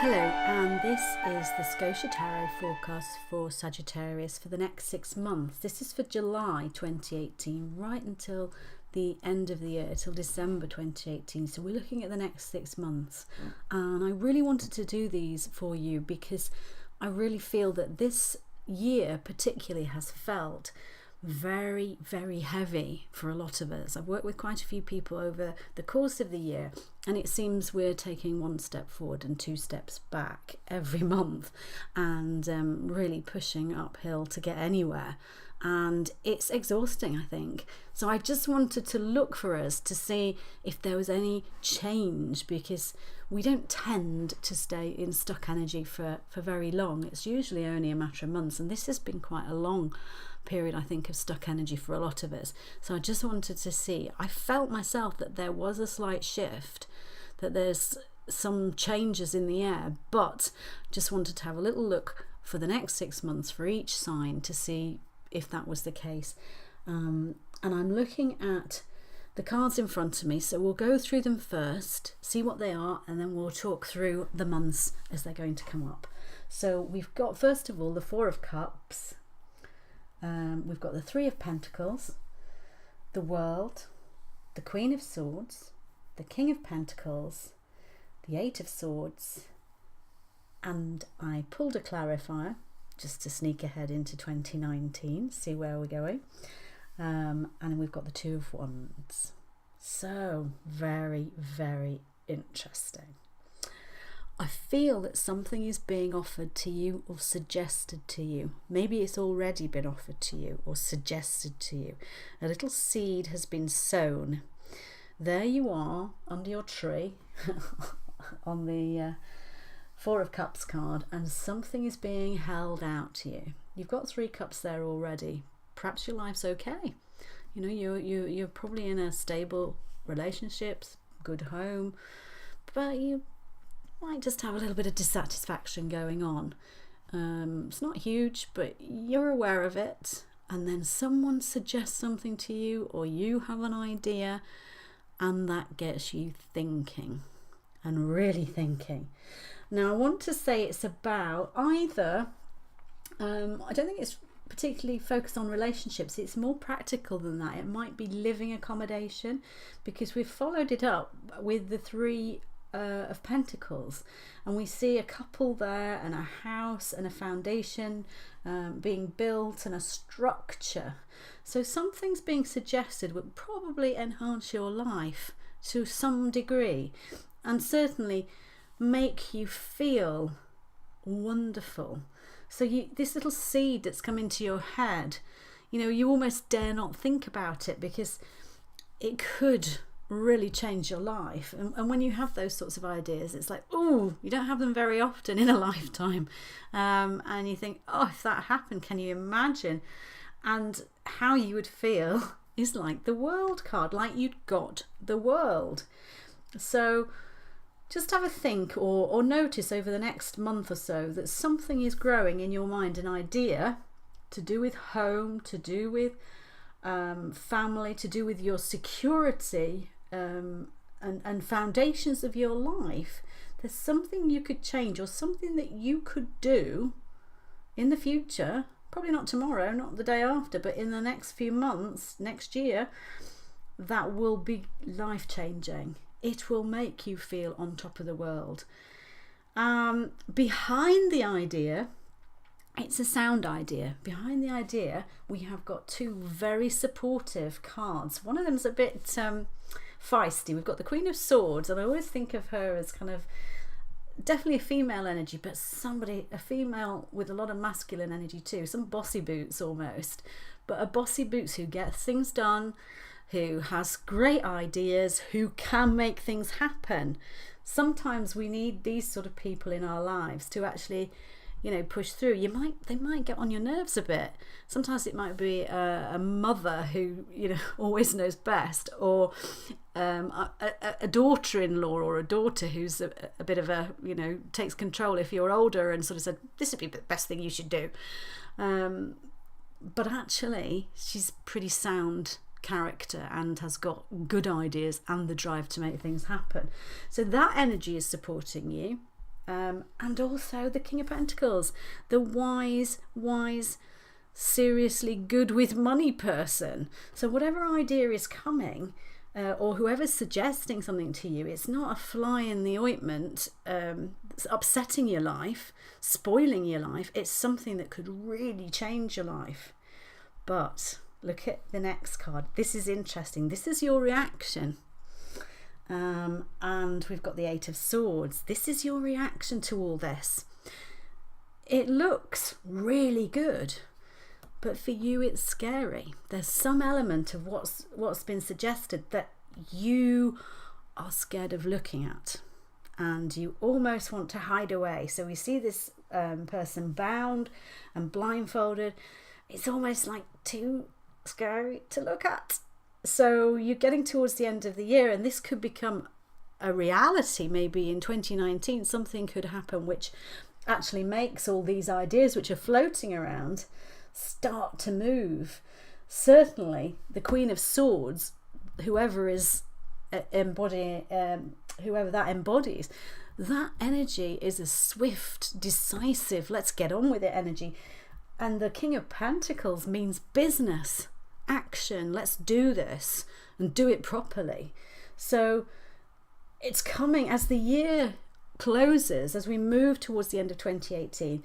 Hello, and this is the Scotia Tarot forecast for Sagittarius for the next 6 months. This is for July 2018 right until the end of the year, till December 2018. So we're looking at the next 6 months, and I really wanted to do these for you because I really feel that this year particularly has felt very, very heavy for a lot of us. I've worked with quite a few people over the course of the year, and it seems we're taking 1 step forward and 2 steps back every month, and really pushing uphill to get anywhere. And it's exhausting, I think. So I just wanted to look for us to see if there was any change, because we don't tend to stay in stuck energy for very long. It's usually only a matter of months, and this has been quite a long period, I think, of stuck energy for a lot of us. So I just wanted to see, I felt myself that there was a slight shift, that there's some changes in the air, but just wanted to have a little look for the next 6 months for each sign to see if that was the case. And I'm looking at the cards in front of me, so we'll go through them first, see what they are, and then we'll talk through the months as they're going to come up. So we've got, first of all, the Four of Cups. We've got the Three of Pentacles, the World, the Queen of Swords, the King of Pentacles, the Eight of Swords, and I pulled a clarifier just to sneak ahead into 2019, see where we're going. And we've got the Two of Wands. So very, very interesting. I feel that something is being offered to you or suggested to you. Maybe it's already been offered to you or suggested to you. A little seed has been sown. There you are under your tree on the Four of Cups card, and something is being held out to you. You've got 3 cups there already. Perhaps your life's okay. You know, you're probably in a stable relationships, good home, but you might just have a little bit of dissatisfaction going on. It's not huge, but you're aware of it, and then someone suggests something to you, or you have an idea, and that gets you thinking, and really thinking. Now I want to say it's about either, I don't think it's particularly focused on relationships, it's more practical than that. It might be living accommodation, because we've followed it up with the Three of Pentacles, and we see a couple there, and a house and a foundation being built, and a structure. So something's being suggested would probably enhance your life to some degree, and certainly make you feel wonderful. So this little seed that's come into your head, you know, you almost dare not think about it, because it could really change your life. And when you have those sorts of ideas, it's like, oh, you don't have them very often in a lifetime, and you think, oh, if that happened, can you imagine? And how you would feel is like the World card, like you'd got the world. So just have a think, or notice over the next month or so that something is growing in your mind, an idea to do with home, to do with family, to do with your security, and foundations of your life. There's something you could change, or something that you could do in the future, probably not tomorrow, not the day after, but in the next few months, next year, that will be life-changing. It will make you feel on top of the world. Behind the idea, it's a sound idea. Behind the idea, we have got 2 very supportive cards. One of them's a bit feisty. We've got the Queen of Swords, and I always think of her as kind of definitely a female energy, but a female with a lot of masculine energy too. Some bossy boots almost, but a bossy boots who gets things done, who has great ideas, who can make things happen. Sometimes we need these sort of people in our lives to actually, you know, push through. They might get on your nerves a bit. Sometimes it might be a mother who, you know, always knows best, or a daughter-in-law or a daughter who's a bit of a, you know, takes control if you're older, and sort of said, this would be the best thing you should do. But actually, she's pretty sound character and has got good ideas and the drive to make things happen. So that energy is supporting you. and also the King of Pentacles, the wise, seriously good with money person. So whatever idea is coming, or whoever's suggesting something to you, it's not a fly in the ointment, it's upsetting your life, spoiling your life. It's something that could really change your life. But look at the next card. This is interesting. This is your reaction. And we've got the Eight of Swords. This is your reaction to all this. It looks really good, but for you it's scary. There's some element of what's been suggested that you are scared of looking at, and you almost want to hide away. So we see this person bound and blindfolded. It's almost like too scary to look at. So you're getting towards the end of the year, and this could become a reality. Maybe in 2019 something could happen which actually makes all these ideas which are floating around start to move. Certainly the Queen of Swords, whoever is embodying, whoever that embodies, that energy is a swift, decisive, let's get on with it energy. And the King of Pentacles means business, action, let's do this and do it properly. So it's coming as the year closes, as we move towards the end of 2018,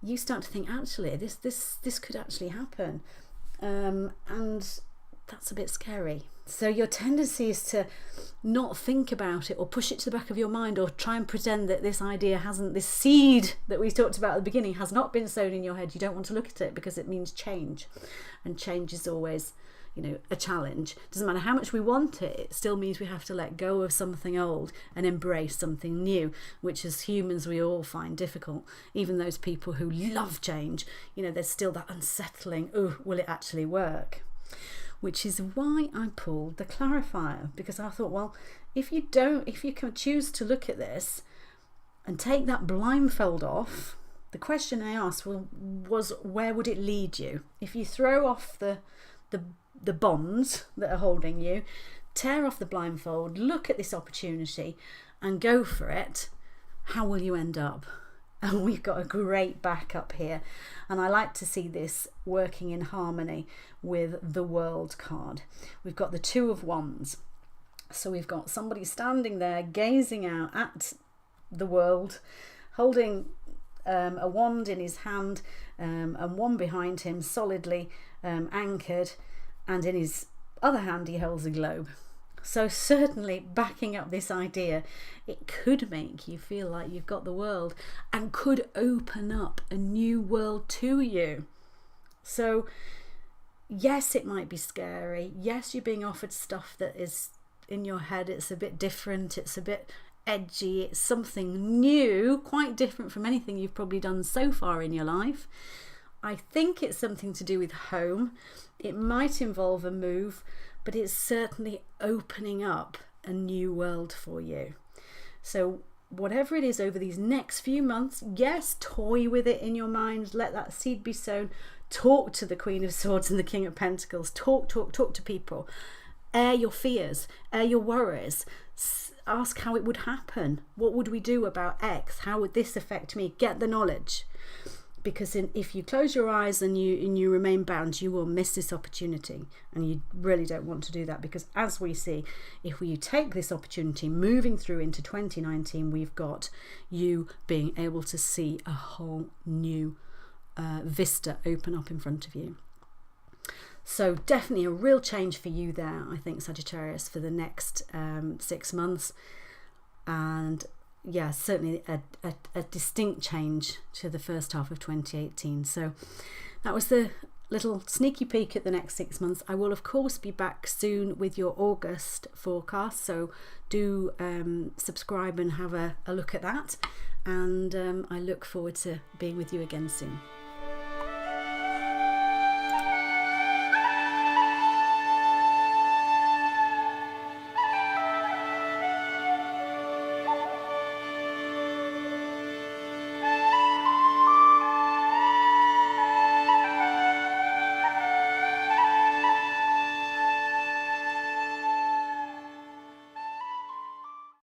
you start to think, actually this could actually happen, and that's a bit scary. So your tendency is to not think about it or push it to the back of your mind, or try and pretend that this idea hasn't, this seed that we talked about at the beginning has not been sown in your head. You don't want to look at it because it means change, and change is always, you know, a challenge. Doesn't matter how much we want it, it still means we have to let go of something old and embrace something new, which as humans we all find difficult. Even those people who love change, you know, there's still that unsettling, oh, will it actually work? Which is why I pulled the clarifier, because I thought, well, if you can choose to look at this and take that blindfold off, the question I asked was where would it lead you? If you throw off the bonds that are holding you, tear off the blindfold, look at this opportunity and go for it, how will you end up? And we've got a great backup here, and I like to see this working in harmony with the World card. We've got the Two of Wands, so we've got somebody standing there gazing out at the world, holding a wand in his hand, and one behind him solidly anchored, and in his other hand he holds a globe. So certainly backing up this idea, it could make you feel like you've got the world and could open up a new world to you. So yes, it might be scary. Yes, you're being offered stuff that is in your head. It's a bit different. It's a bit edgy. It's something new, quite different from anything you've probably done so far in your life. I think it's something to do with home. It might involve a move, but it's certainly opening up a new world for you. So whatever it is over these next few months, yes, toy with it in your mind, let that seed be sown, talk to the Queen of Swords and the King of Pentacles, talk to people, air your fears, air your worries, ask how it would happen, what would we do about X, how would this affect me, get the knowledge. Because if you close your eyes and you remain bound, you will miss this opportunity, and you really don't want to do that, because as we see, if you take this opportunity moving through into 2019, we've got you being able to see a whole new vista open up in front of you. So definitely a real change for you there, I think, Sagittarius, for the next 6 months. And yeah, certainly a distinct change to the first half of 2018. So that was the little sneaky peek at the next 6 months. I will of course be back soon with your August forecast, so do subscribe and have a look at that, and I look forward to being with you again soon.